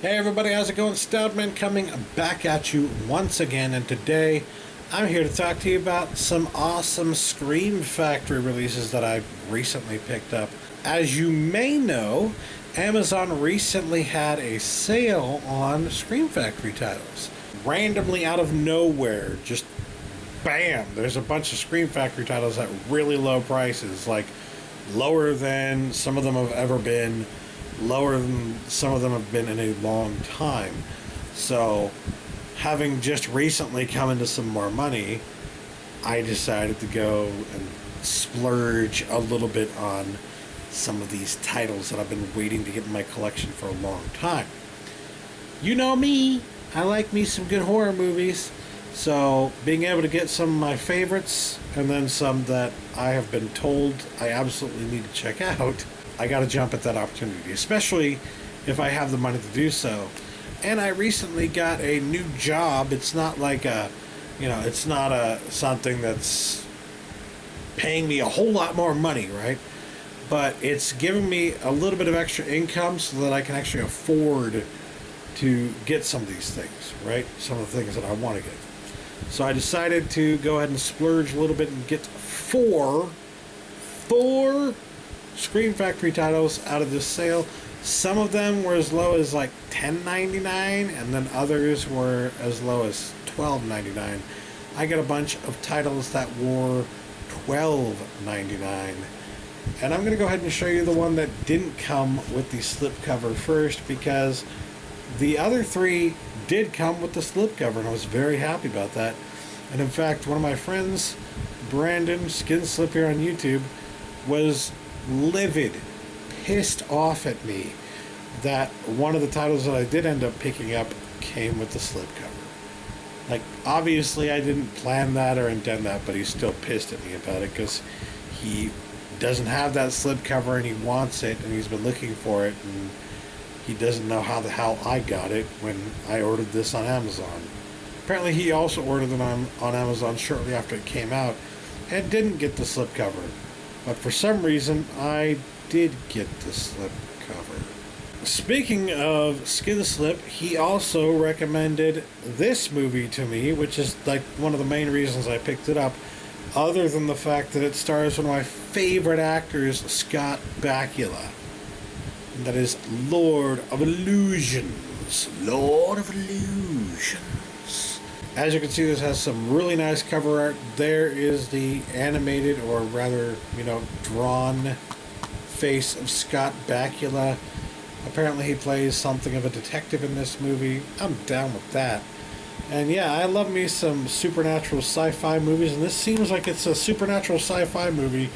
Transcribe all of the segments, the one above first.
Hey everybody, how's it going? Stoutman coming back at you once again, and today I'm here to talk to you about some awesome Scream Factory releases that I recently picked up. As you may know, Amazon recently had a sale on Scream Factory titles. Randomly out of nowhere, just bam, there's a bunch of Scream Factory titles at really low prices, like lower than some of them have ever been, lower than some of them have been in a long time. So, having just recently come into some more money, I decided to go and splurge a little bit on some of these titles that I've been waiting to get in my collection for a long time. You know me, I like me some good horror movies, so being able to get some of my favorites and then some that I have been told I absolutely need to check out, I gotta jump at that opportunity, especially if I have the money to do so. And I recently got a new job. It's not like it's not something that's paying me a whole lot more money, right? But it's giving me a little bit of extra income so that I can actually afford to get some of these things, right? Some of the things that I want to get. So I decided to go ahead and splurge a little bit and get four Scream Factory titles out of this sale. Some of them were as low as like $10.99, and then others were as low as $12.99. I got a bunch of titles that were $12.99. And I'm going to go ahead and show you the one that didn't come with the slipcover first, because the other three did come with the slipcover, and I was very happy about that. And in fact, one of my friends, Brandon Skin Slip here on YouTube, was livid, pissed off at me that one of the titles that I did end up picking up came with the slipcover. Like, obviously I didn't plan that or intend that, but he's still pissed at me about it because he doesn't have that slipcover and he wants it, and he's been looking for it, and he doesn't know how the hell I got it when I ordered this on Amazon. Apparently he also ordered it on Amazon shortly after it came out and didn't get the slipcover. But for some reason, I did get the slipcover. Speaking of Skin Slip, he also recommended this movie to me, which is like one of the main reasons I picked it up, other than the fact that it stars one of my favorite actors, Scott Bakula. And that is Lord of Illusions. Lord of Illusions. As you can see, this has some really nice cover art. There is the animated, or rather, drawn face of Scott Bakula. Apparently he plays something of a detective in this movie. I'm down with that. And yeah, I love me some supernatural sci-fi movies, and this seems like it's a supernatural sci-fi movie,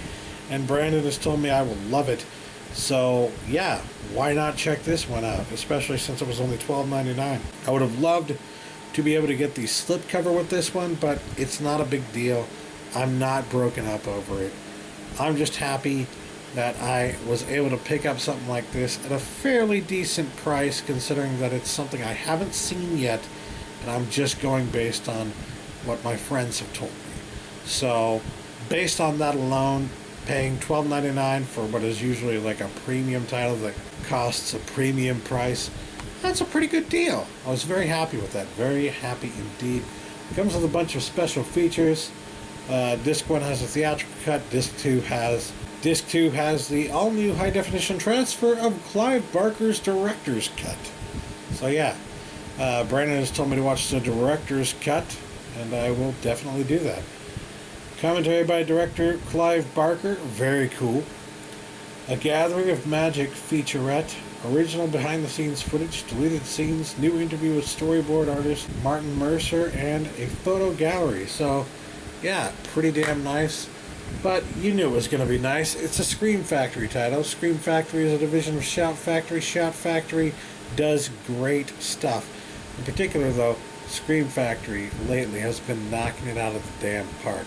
and Brandon has told me I will love it. So yeah, why not check this one out, especially since it was only $12.99. I would have loved to be able to get the slipcover with this one, but it's not a big deal. I'm not broken up over it. I'm just happy that I was able to pick up something like this at a fairly decent price, considering that it's something I haven't seen yet, and I'm just going based on what my friends have told me. So based on that alone, paying $12.99 for what is usually like a premium title that costs a premium price, that's a pretty good deal. I was very happy with that. Very happy indeed. It comes with a bunch of special features. Disc 1 has a theatrical cut. Disc 2 has the all-new high-definition transfer of Clive Barker's director's cut. So yeah, Brandon has told me to watch the director's cut, and I will definitely do that. Commentary by director Clive Barker, very cool. A Gathering of Magic featurette, original behind-the-scenes footage, deleted scenes, new interview with storyboard artist Martin Mercer, and a photo gallery. So, yeah, pretty damn nice. But you knew it was going to be nice. It's a Scream Factory title. Scream Factory is a division of Shout Factory. Shout Factory does great stuff. In particular, though, Scream Factory lately has been knocking it out of the damn park.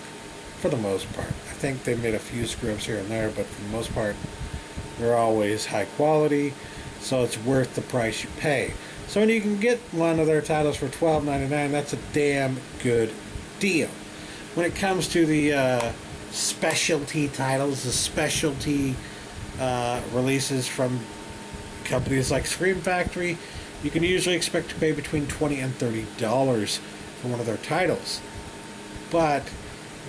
For the most part. I think they made a few screw-ups here and there, but for the most part, they're always high quality, so it's worth the price you pay. So when you can get one of their titles for $12.99, that's a damn good deal. When it comes to the specialty titles, the specialty releases from companies like Scream Factory, you can usually expect to pay between $20 and $30 for one of their titles. But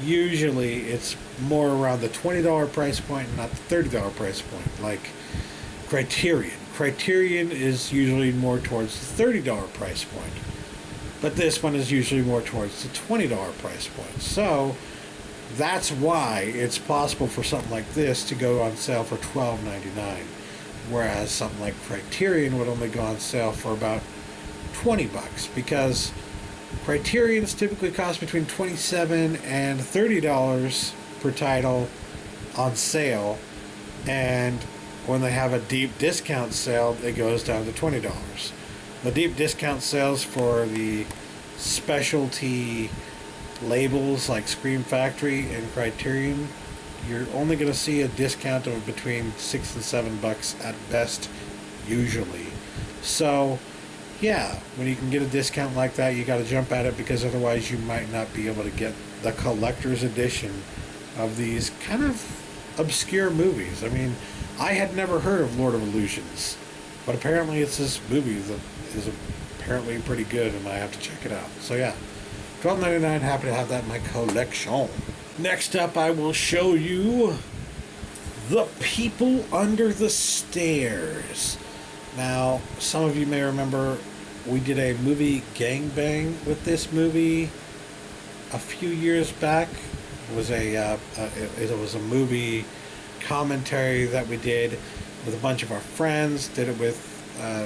usually it's more around the $20 price point and not the $30 price point, like Criterion. Criterion is usually more towards the $30 price point, but this one is usually more towards the $20 price point. So that's why it's possible for something like this to go on sale for $12.99, whereas something like Criterion would only go on sale for about $20, because Criterion's typically cost between $27 and $30 per title on sale, and when they have a deep discount sale, it goes down to $20. The deep discount sales for the specialty labels like Scream Factory and Criterion, you're only going to see a discount of between $6 and $7 at best, usually. So yeah, when you can get a discount like that, you got to jump at it, because otherwise you might not be able to get the collector's edition of these kind of obscure movies. I mean, I had never heard of Lord of Illusions, but apparently it's this movie that is apparently pretty good, and I have to check it out. So yeah, $12.99, happy to have that in my collection. Next up, I will show you The People Under the Stairs. Now, some of you may remember we did a movie gangbang with this movie a few years back. It was a movie commentary that we did with a bunch of our friends. Did it with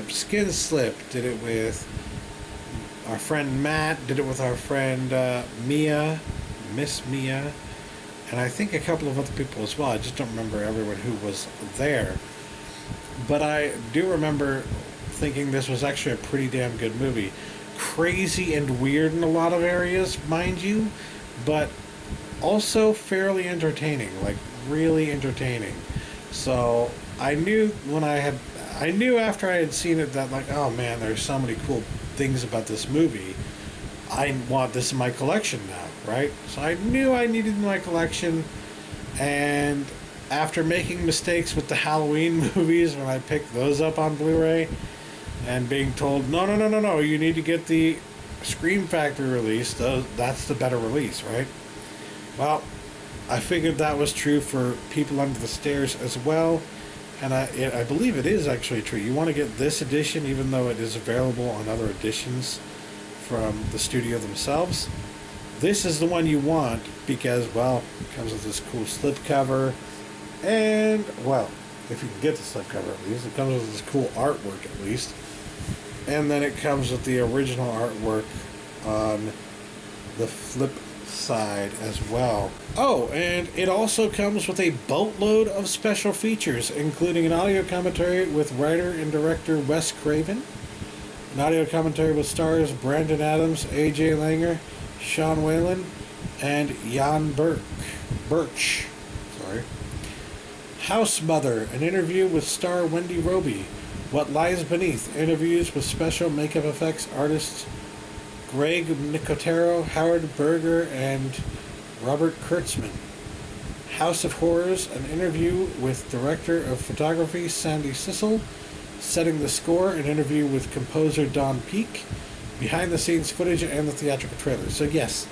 Skin Slip. Did it with our friend Matt. Did it with our friend Mia, Miss Mia, and I think a couple of other people as well. I just don't remember everyone who was there. But I do remember thinking this was actually a pretty damn good movie. Crazy and weird in a lot of areas, mind you, but also fairly entertaining, like really entertaining. So I knew after I had seen it that, like, oh man, there's so many cool things about this movie. I want this in my collection now, right? So I knew I needed it in my collection, and after making mistakes with the Halloween movies when I picked those up on Blu-ray and being told, no, you need to get the Scream Factory release, that's the better release, right? Well, I figured that was true for People Under the Stairs as well, and I believe it is actually true. You want to get this edition, even though it is available on other editions from the studio themselves. This is the one you want because, well, it comes with this cool slipcover. And, well, if you can get the slipcover at least, it comes with this cool artwork at least. And then it comes with the original artwork on the flip side as well. Oh, and it also comes with a boatload of special features, including an audio commentary with writer and director Wes Craven, an audio commentary with stars Brandon Adams, AJ Langer, Sean Whalen, and Jan Birch. House Mother, an interview with star Wendy Roby. What Lies Beneath, interviews with special makeup effects artists Greg Nicotero, Howard Berger, and Robert Kurtzman. House of Horrors, an interview with director of photography Sandy Sissel. Setting the Score, an interview with composer Don Peake. Behind the scenes footage and the theatrical trailer. So yes,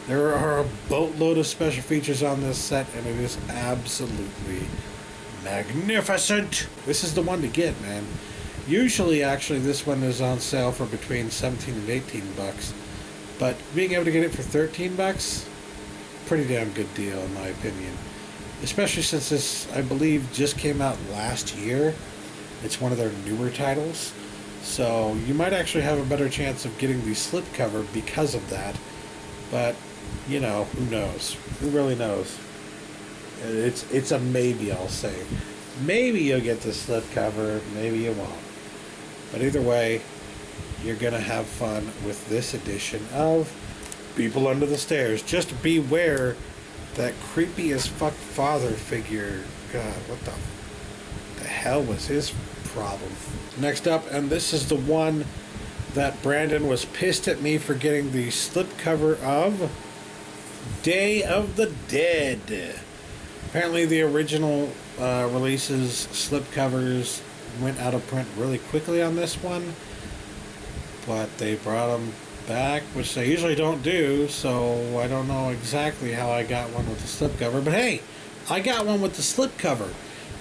there are a boatload of special features on this set, and it is absolutely magnificent. This is the one to get, man. Usually, actually, this one is on sale for between $17 and $18, but being able to get it for $13, pretty damn good deal in my opinion. Especially since this, I believe, just came out last year. It's one of their newer titles, so you might actually have a better chance of getting the slipcover because of that. But you know, who knows? Who really knows? It's a maybe, I'll say. Maybe you'll get the slipcover, maybe you won't. But either way, you're going to have fun with this edition of People Under the Stairs. Just beware that creepy as fuck father figure. God, what the hell was his problem? Next up, and this is the one that Brandon was pissed at me for getting the slipcover of, Day of the Dead. Apparently the original releases slipcovers went out of print really quickly on this one, but they brought them back, which they usually don't do, so I don't know exactly how I got one with the slipcover, but hey, I got one with the slipcover,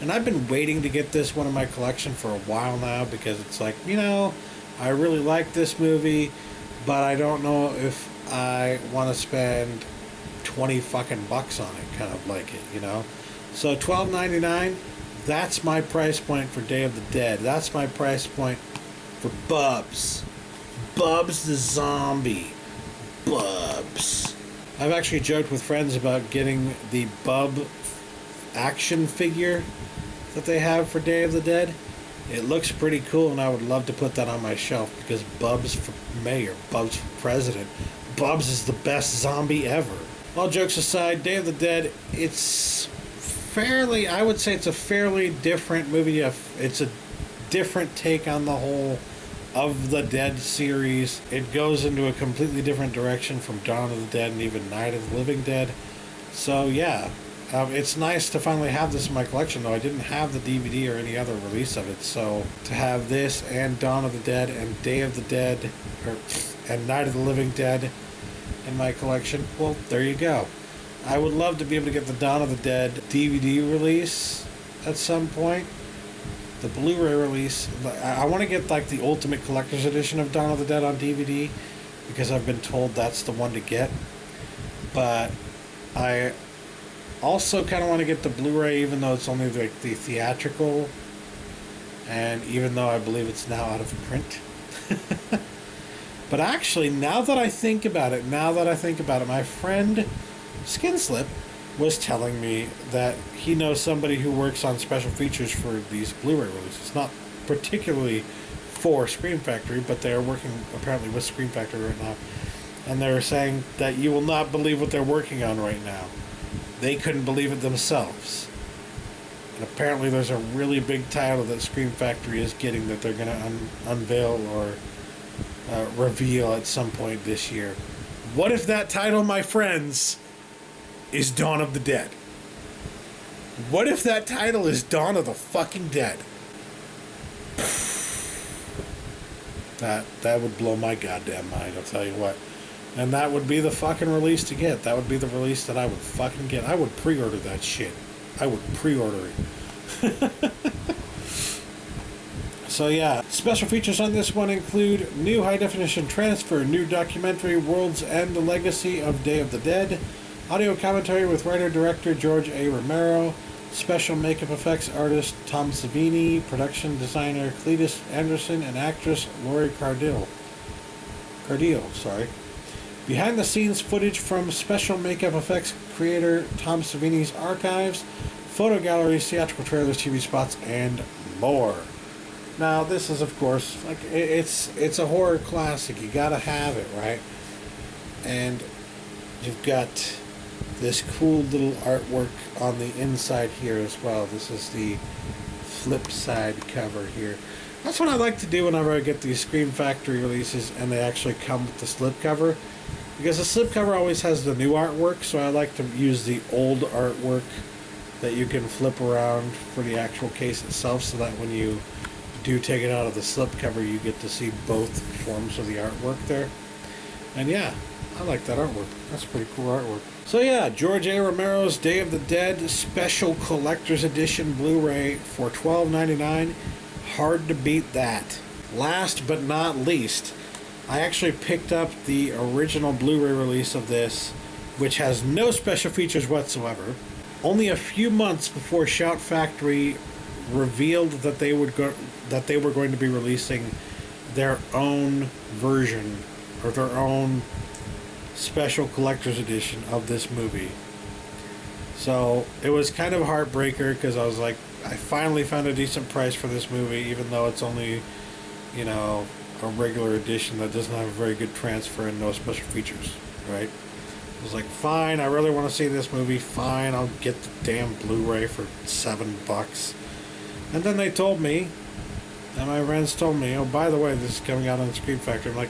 and I've been waiting to get this one in my collection for a while now, because it's like, you know, I really like this movie, but I don't know if I want to spend 20 fucking bucks on it, kind of like it, you know? So $12.99, that's my price point for Day of the Dead. That's my price point for Bubs. Bubs the zombie. Bubs. I've actually joked with friends about getting the Bub action figure that they have for Day of the Dead. It looks pretty cool, and I would love to put that on my shelf, because Bubs for mayor, Bubs for president. Bubs is the best zombie ever. All jokes aside, Day of the Dead, it's fairly, I would say it's a fairly different movie. It's a different take on the whole of the Dead series. It goes into a completely different direction from Dawn of the Dead and even Night of the Living Dead. So yeah, it's nice to finally have this in my collection, though I didn't have the DVD or any other release of it. So to have this and Dawn of the Dead and Day of the Dead, and Night of the Living Dead in my collection, well, there you go. I would love to be able to get the Dawn of the Dead DVD release at some point. The Blu-ray release, I want to get like the Ultimate Collector's Edition of Dawn of the Dead on DVD, because I've been told that's the one to get. But I also kind of want to get the Blu-ray, even though it's only like the theatrical, and even though I believe it's now out of print. But actually, now that I think about it, my friend Skinslip was telling me that he knows somebody who works on special features for these Blu-ray releases. Not particularly for Scream Factory, but they're working apparently with Scream Factory right now. And they're saying that you will not believe what they're working on right now. They couldn't believe it themselves. And apparently there's a really big title that Scream Factory is getting that they're going to unveil or reveal at some point this year. What if that title, my friends, is Dawn of the Dead? What if that title is Dawn of the fucking Dead? That would blow my goddamn mind, I'll tell you what. And that would be the fucking release to get. That would be the release that I would fucking get. I would pre-order that shit. I would pre-order it. So yeah, special features on this one include new high-definition transfer, new documentary, World's End, The Legacy of Day of the Dead, audio commentary with writer-director George A. Romero, special makeup effects artist Tom Savini, production designer Cletus Anderson, and actress Lori Cardille. Behind-the-scenes footage from special makeup effects creator Tom Savini's archives, photo galleries, theatrical trailers, TV spots, and more. Now, this is, of course, like it's a horror classic. You gotta have it, right? And you've got this cool little artwork on the inside here as well. This is the flip side cover here. That's what I like to do whenever I get these Scream Factory releases and they actually come with the slipcover, because the slipcover always has the new artwork, so I like to use the old artwork that you can flip around for the actual case itself, so that when you do take it out of the slipcover, you get to see both forms of the artwork there. And yeah, I like that artwork. That's pretty cool artwork. So yeah, George A. Romero's Day of the Dead Special Collector's Edition Blu-ray for $12.99. Hard to beat that. Last but not least, I actually picked up the original Blu-ray release of this, which has no special features whatsoever, only a few months before Shout Factory revealed that they were going to be releasing their own version, or their own special collector's edition of this movie. So it was kind of a heartbreaker, because I was like, I finally found a decent price for this movie, even though it's only, you know, a regular edition that doesn't have a very good transfer and no special features, right? I was like, fine, I really want to see this movie, fine, I'll get the damn Blu-ray for $7. And then they told me, and my friends told me, oh, by the way, this is coming out on Scream Factory. I'm like,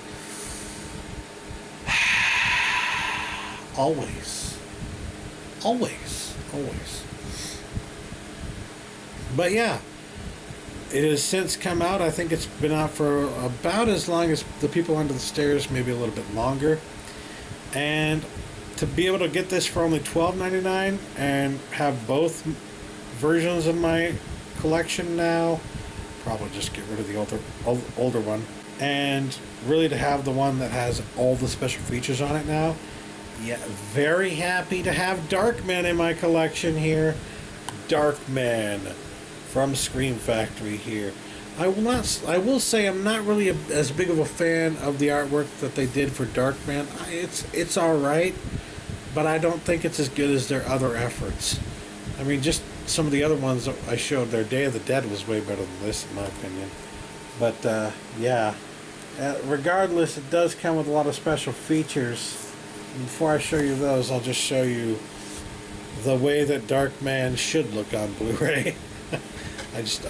always. But yeah, It has since come out. I think it's been out for about as long as The People Under the Stairs, maybe a little bit longer. And to be able to get this for only $12.99 and have both versions in my collection now, probably just get rid of the older one, and really to have the one that has all the special features on it now. Yeah, very happy to have Darkman in my collection here. Darkman from Scream Factory here. I will say I'm not really as big of a fan of the artwork that they did for Darkman. It's all right, but I don't think it's as good as their other efforts. I mean, just some of the other ones that I showed there, Day of the Dead was way better than this, in my opinion. But yeah, regardless, it does come with a lot of special features. And before I show you those, I'll just show you the way that Darkman should look on Blu-ray.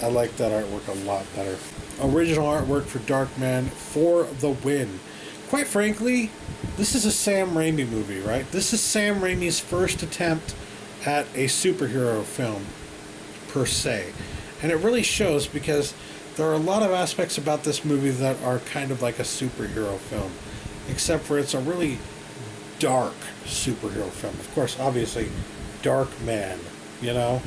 I like that artwork a lot better. Original artwork for Darkman for the win. Quite frankly, this is a Sam Raimi movie, right? This is Sam Raimi's first attempt at a superhero film, per se. And it really shows, because there are a lot of aspects about this movie that are kind of like a superhero film, except for it's a really dark superhero film. Of course, obviously, Darkman, you know?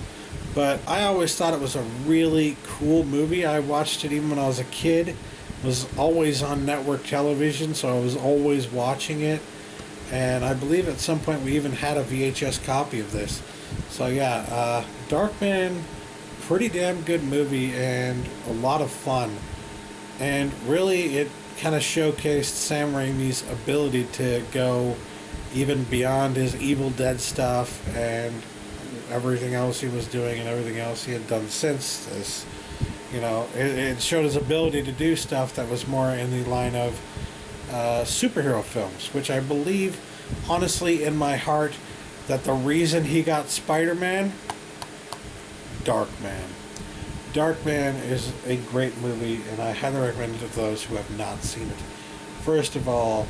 But I always thought it was a really cool movie. I watched it even when I was a kid. It was always on network television, so I was always watching it. And I believe at some point we even had a VHS copy of this. So yeah, Darkman, pretty damn good movie and a lot of fun. And really it kind of showcased Sam Raimi's ability to go even beyond his Evil Dead stuff and everything else he was doing and everything else he had done since this. You know, it showed his ability to do stuff that was more in the line of superhero films, which I believe, honestly, in my heart, that the reason he got Spider-Man, Darkman. Darkman is a great movie, and I highly recommend it to those who have not seen it. First of all,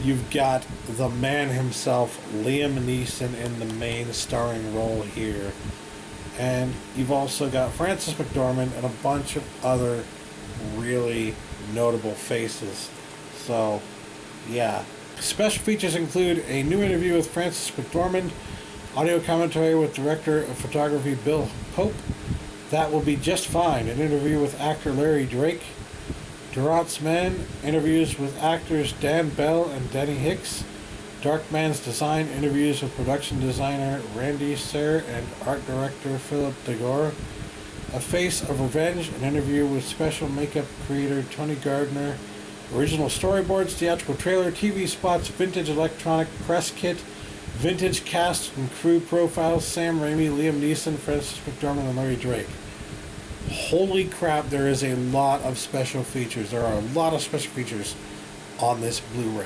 you've got the man himself, Liam Neeson, in the main starring role here. And you've also got Frances McDormand and a bunch of other really notable faces. So, yeah. Special features include a new interview with Frances McDormand, audio commentary with director of photography Bill Pope, That Will Be Just Fine, an interview with actor Larry Drake, Durant's Men, interviews with actors Dan Bell and Denny Hicks, Darkman's Design, interviews with production designer Randy Sayre and art director Philip DeGore, A Face of Revenge, an interview with special makeup creator Tony Gardner, original storyboards, theatrical trailer, TV spots, vintage electronic press kit, vintage cast and crew profiles, Sam Raimi, Liam Neeson, Frances McDormand, and Larry Drake. Holy crap, there is a lot of special features. There are a lot of special features on this Blu-ray.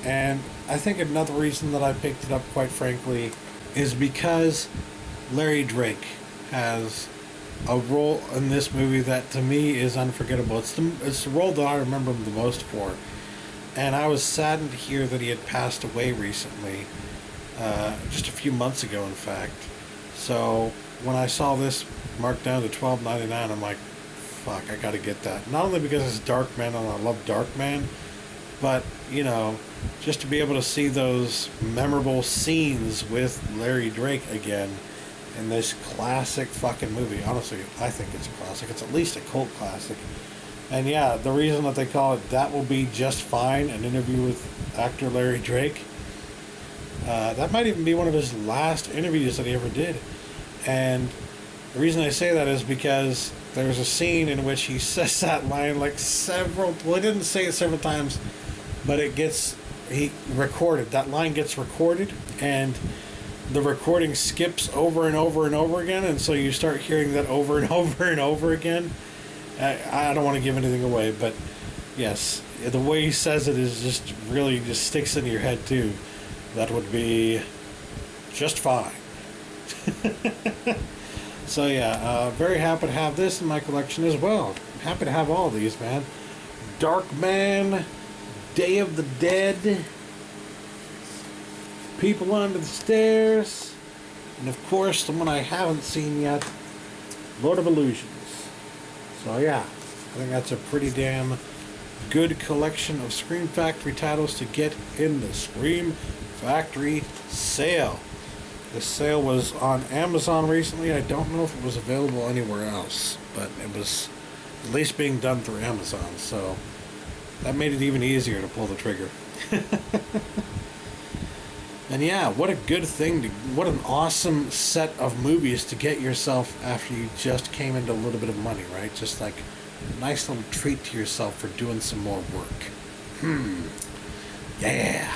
And I think another reason that I picked it up, quite frankly, is because Larry Drake has a role in this movie that to me is unforgettable. It's the role that I remember him the most for. And I was saddened to hear that he had passed away recently, just a few months ago, in fact. So when I saw this marked down to $12.99, I'm like, fuck, I gotta get that. Not only because it's Darkman and I love Darkman, but, you know, just to be able to see those memorable scenes with Larry Drake again in this classic fucking movie. Honestly, I think it's a classic. It's at least a cult classic. And yeah, the reason that they call it That Will Be Just Fine, an interview with actor Larry Drake, that might even be one of his last interviews that he ever did. And the reason I say that is because there's a scene in which he says that line like well, he didn't say it several times, but he recorded. That line gets recorded, and the recording skips over and over and over again, and so you start hearing that over and over and over again. I don't want to give anything away, but yes, the way he says it is just really just sticks into your head too. That would be just fine. So yeah, very happy to have this in my collection as well. Happy to have all these, man. Darkman, Day of the Dead, People Under the Stairs, and of course the one I haven't seen yet, Lord of Illusions. So yeah, I think that's a pretty damn good collection of Scream Factory titles to get in the Scream Factory sale. This sale was on Amazon recently. I don't know if it was available anywhere else, but it was at least being done through Amazon, so that made it even easier to pull the trigger. And yeah, what a good thing, what an awesome set of movies to get yourself after you just came into a little bit of money, right? Just like a nice little treat to yourself for doing some more work. Yeah.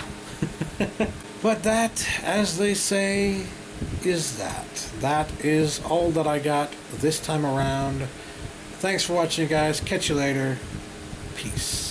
But that, as they say, is that. That is all that I got this time around. Thanks for watching, guys. Catch you later. Peace.